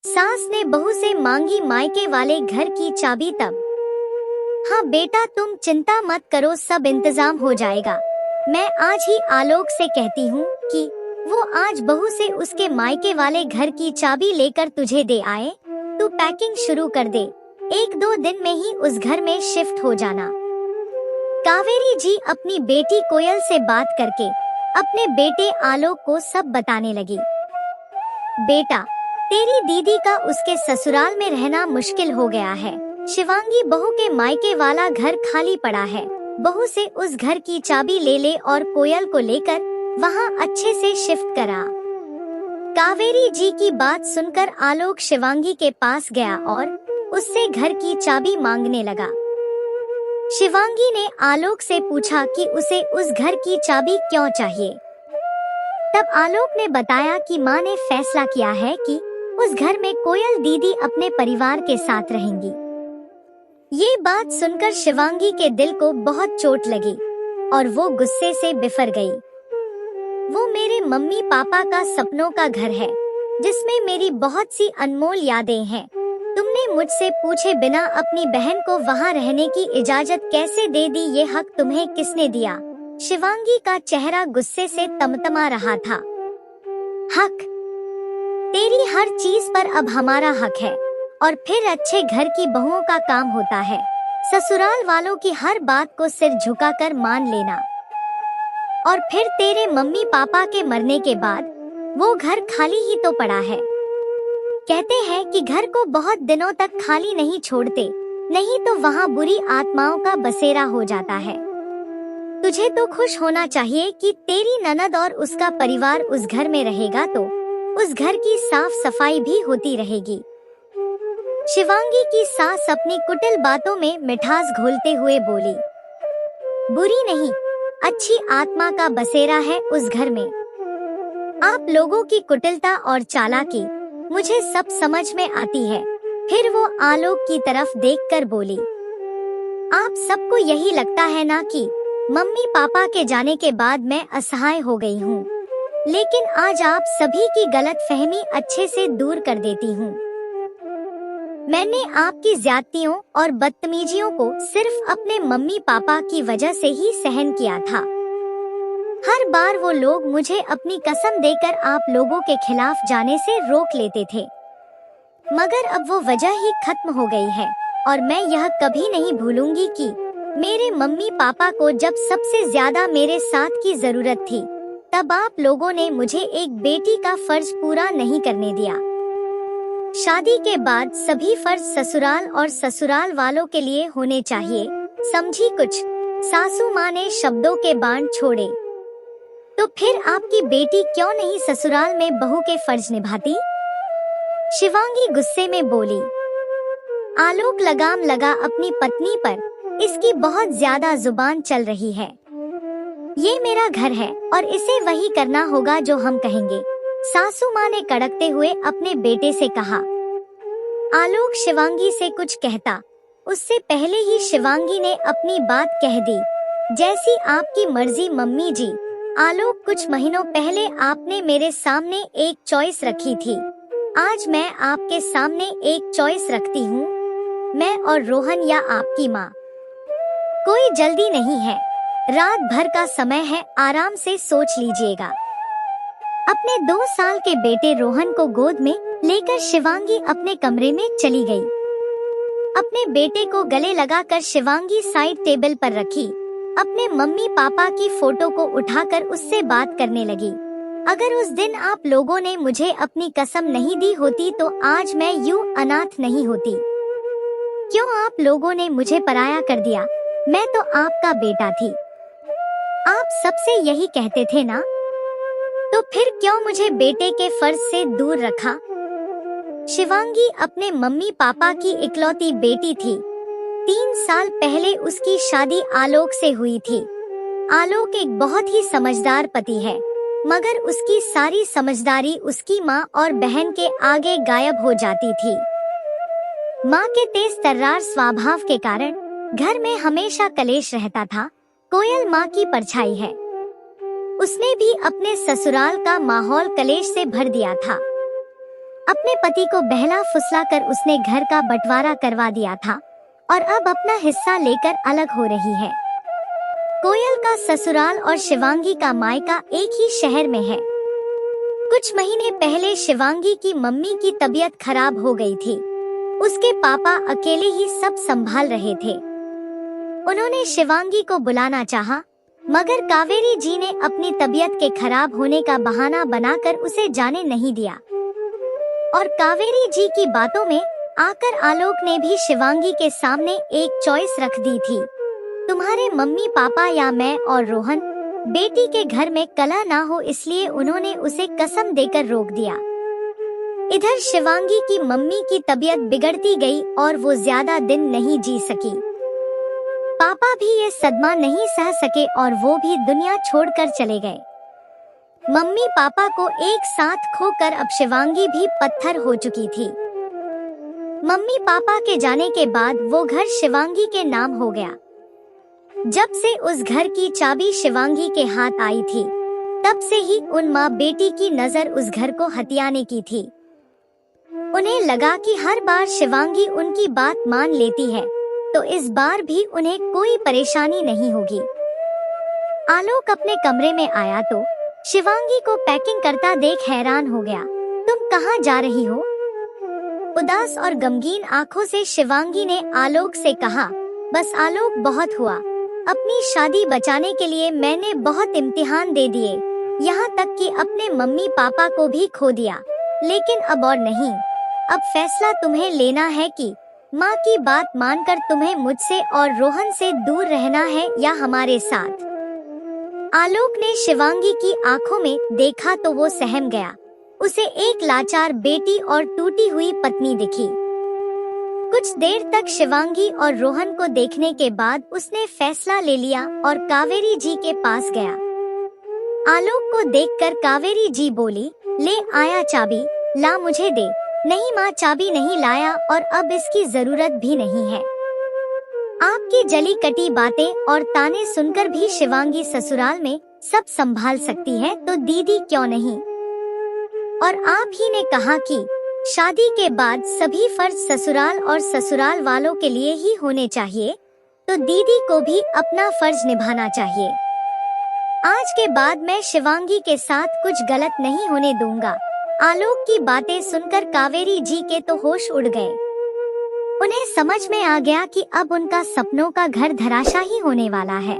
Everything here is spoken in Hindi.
सास ने बहू से मांगी मायके वाले घर की चाबी तब। हाँ बेटा, तुम चिंता मत करो, सब इंतजाम हो जाएगा। मैं आज ही आलोक से कहती हूँ कि वो आज बहू से उसके मायके वाले घर की चाबी लेकर तुझे दे आए। तू पैकिंग शुरू कर दे, 1-2 दिन में ही उस घर में शिफ्ट हो जाना। कावेरी जी अपनी बेटी कोयल से बात करके अपने बेटे आलोक को सब बताने लगी। बेटा, तेरी दीदी का उसके ससुराल में रहना मुश्किल हो गया है। शिवांगी बहू के मायके वाला घर खाली पड़ा है। बहू से उस घर की चाबी ले ले और कोयल को लेकर वहाँ अच्छे से शिफ्ट करा। कावेरी जी की बात सुनकर आलोक शिवांगी के पास गया और उससे घर की चाबी मांगने लगा। शिवांगी ने आलोक से पूछा कि उसे उस घर की चाबी क्यों चाहिए। तब आलोक ने बताया कि माँ ने फैसला किया है कि उस घर में कोयल दीदी अपने परिवार के साथ रहेंगी। ये बात सुनकर शिवांगी के दिल को बहुत चोट लगी और वो गुस्से से बिफर गई। वो मेरे मम्मी पापा का सपनों का घर है, जिसमें मेरी बहुत सी अनमोल यादें हैं। तुमने मुझसे पूछे बिना अपनी बहन को वहाँ रहने की इजाजत कैसे दे दी? ये हक तुम्हें किसने दिया? शिवांगी का चेहरा गुस्से से तमतमा रहा था। हक? तेरी हर चीज पर अब हमारा हक है और फिर अच्छे घर की बहुओं का काम होता है ससुराल वालों की हर बात को सिर झुकाकर मान लेना। और फिर तेरे मम्मी पापा के मरने के बाद वो घर खाली ही तो पड़ा है। कहते हैं कि घर को बहुत दिनों तक खाली नहीं छोड़ते, नहीं तो वहाँ बुरी आत्माओं का बसेरा हो जाता है। तुझे तो खुश होना चाहिए कि तेरी ननद और उसका परिवार उस घर में रहेगा, तो उस घर की साफ सफाई भी होती रहेगी। शिवांगी की सास अपनी कुटिल बातों में मिठास घोलते हुए बोली, बुरी नहीं, अच्छी आत्मा का बसेरा है उस घर में। आप लोगों की कुटिलता और चालाकी मुझे सब समझ में आती है। फिर वो आलोक की तरफ देखकर बोली, आप सबको यही लगता है ना कि मम्मी पापा के जाने के बाद मैं असहाय हो गई हूँ, लेकिन आज आप सभी की गलतफहमी अच्छे से दूर कर देती हूँ। मैंने आपकी ज्यादतियों और बदतमीजियों को सिर्फ अपने मम्मी पापा की वजह से ही सहन किया था। हर बार वो लोग मुझे अपनी कसम देकर आप लोगों के खिलाफ जाने से रोक लेते थे, मगर अब वो वजह ही खत्म हो गई है और मैं यह कभी नहीं भूलूंगी कि मेरे मम्मी पापा को जब सबसे ज्यादा मेरे साथ की जरूरत थी, तब आप लोगों ने मुझे एक बेटी का फर्ज पूरा नहीं करने दिया। शादी के बाद सभी फर्ज ससुराल और ससुराल वालों के लिए होने चाहिए, समझी कुछ? सासू माँ ने शब्दों के बाण छोड़े। तो फिर आपकी बेटी क्यों नहीं ससुराल में बहू के फर्ज निभाती? शिवांगी गुस्से में बोली। आलोक लगाम लगा अपनी पत्नी पर, इसकी बहुत ज्यादा जुबान चल रही है। ये मेरा घर है और इसे वही करना होगा जो हम कहेंगे, सासू माँ ने कड़कते हुए अपने बेटे से कहा। आलोक शिवांगी से कुछ कहता उससे पहले ही शिवांगी ने अपनी बात कह दी। जैसी आपकी मर्जी मम्मी जी। आलोक, कुछ महीनों पहले आपने मेरे सामने एक चॉइस रखी थी, आज मैं आपके सामने एक चॉइस रखती हूँ, मैं और रोहन या आपकी माँ। कोई जल्दी नहीं है, रात भर का समय है, आराम से सोच लीजिएगा। अपने 2 साल के बेटे रोहन को गोद में लेकर शिवांगी अपने कमरे में चली गई। अपने बेटे को गले लगाकर शिवांगी साइड टेबल पर रखी अपने मम्मी पापा की फोटो को उठाकर उससे बात करने लगी। अगर उस दिन आप लोगों ने मुझे अपनी कसम नहीं दी होती तो आज मैं यूं अनाथ नहीं होती। क्यों आप लोगों ने मुझे पराया कर दिया? मैं तो आपका बेटा थी, आप सबसे यही कहते थे ना, तो फिर क्यों मुझे बेटे के फर्ज से दूर रखा? शिवांगी अपने मम्मी पापा की इकलौती बेटी थी। 3 साल पहले उसकी शादी आलोक से हुई थी। आलोक एक बहुत ही समझदार पति है, मगर उसकी सारी समझदारी उसकी माँ और बहन के आगे गायब हो जाती थी। माँ के तेज तर्रार स्वभाव के कारण घर में हमेशा कलेश रहता था। कोयल माँ की परछाई है, उसने भी अपने ससुराल का माहौल कलेश से भर दिया था। अपने पति को बहला फुसलाकर उसने घर का बंटवारा करवा दिया था और अब अपना हिस्सा लेकर अलग हो रही है। कोयल का ससुराल और शिवांगी का मायका एक ही शहर में है। कुछ महीने पहले शिवांगी की मम्मी की तबीयत खराब हो गई थी। उसके पापा अकेले ही सब संभाल रहे थे। उन्होंने शिवांगी को बुलाना चाहा, मगर कावेरी जी ने अपनी तबीयत के खराब होने का बहाना बनाकर उसे जाने नहीं दिया। और कावेरी जी की बातों में आकर आलोक ने भी शिवांगी के सामने एक चॉइस रख दी थी, तुम्हारे मम्मी पापा या मैं और रोहन। बेटी के घर में कलह ना हो इसलिए उन्होंने उसे कसम देकर रोक दिया। इधर शिवांगी की मम्मी की तबीयत बिगड़ती गई और वो ज्यादा दिन नहीं जी सकी। पापा भी ये सदमा नहीं सह सके और वो भी दुनिया छोड़कर चले गए। मम्मी पापा को एक साथ खोकर अब शिवांगी भी पत्थर हो चुकी थी। मम्मी पापा के जाने के बाद वो घर शिवांगी के नाम हो गया। जब से उस घर की चाबी शिवांगी के हाथ आई थी, तब से ही उन माँ बेटी की नजर उस घर को हथियाने की थी। उन्हें लगा कि हर बार शिवांगी उनकी बात मान लेती है, तो इस बार भी उन्हें कोई परेशानी नहीं होगी। आलोक अपने कमरे में आया तो शिवांगी को पैकिंग करता देख हैरान हो गया। तुम कहाँ जा रही हो? उदास और गमगीन आंखों से शिवांगी ने आलोक से कहा, बस आलोक बहुत हुआ। अपनी शादी बचाने के लिए मैंने बहुत इम्तिहान दे दिए, यहाँ तक कि अपने मम्मी पापा को भी खो दिया, लेकिन अब और नहीं। अब फैसला तुम्हें लेना है कि माँ की बात मानकर तुम्हें मुझसे और रोहन से दूर रहना है या हमारे साथ। आलोक ने शिवांगी की आंखों में देखा तो वो सहम गया। उसे एक लाचार बेटी और टूटी हुई पत्नी दिखी। कुछ देर तक शिवांगी और रोहन को देखने के बाद उसने फैसला ले लिया और कावेरी जी के पास गया। आलोक को देखकर कावेरी जी बोली, ले आया चाबी, ला मुझे दे। नहीं माँ, चाबी नहीं लाया और अब इसकी जरूरत भी नहीं है। आपकी जली कटी बातें और ताने सुनकर भी शिवांगी ससुराल में सब संभाल सकती है तो दीदी क्यों नहीं? और आप ही ने कहा कि शादी के बाद सभी फर्ज ससुराल और ससुराल वालों के लिए ही होने चाहिए, तो दीदी को भी अपना फर्ज निभाना चाहिए। आज के बाद मैं शिवांगी के साथ कुछ गलत नहीं होने दूंगा। आलोक की बातें सुनकर कावेरी जी के तो होश उड़ गए। उन्हें समझ में आ गया कि अब उनका सपनों का घर धराशायी होने वाला है।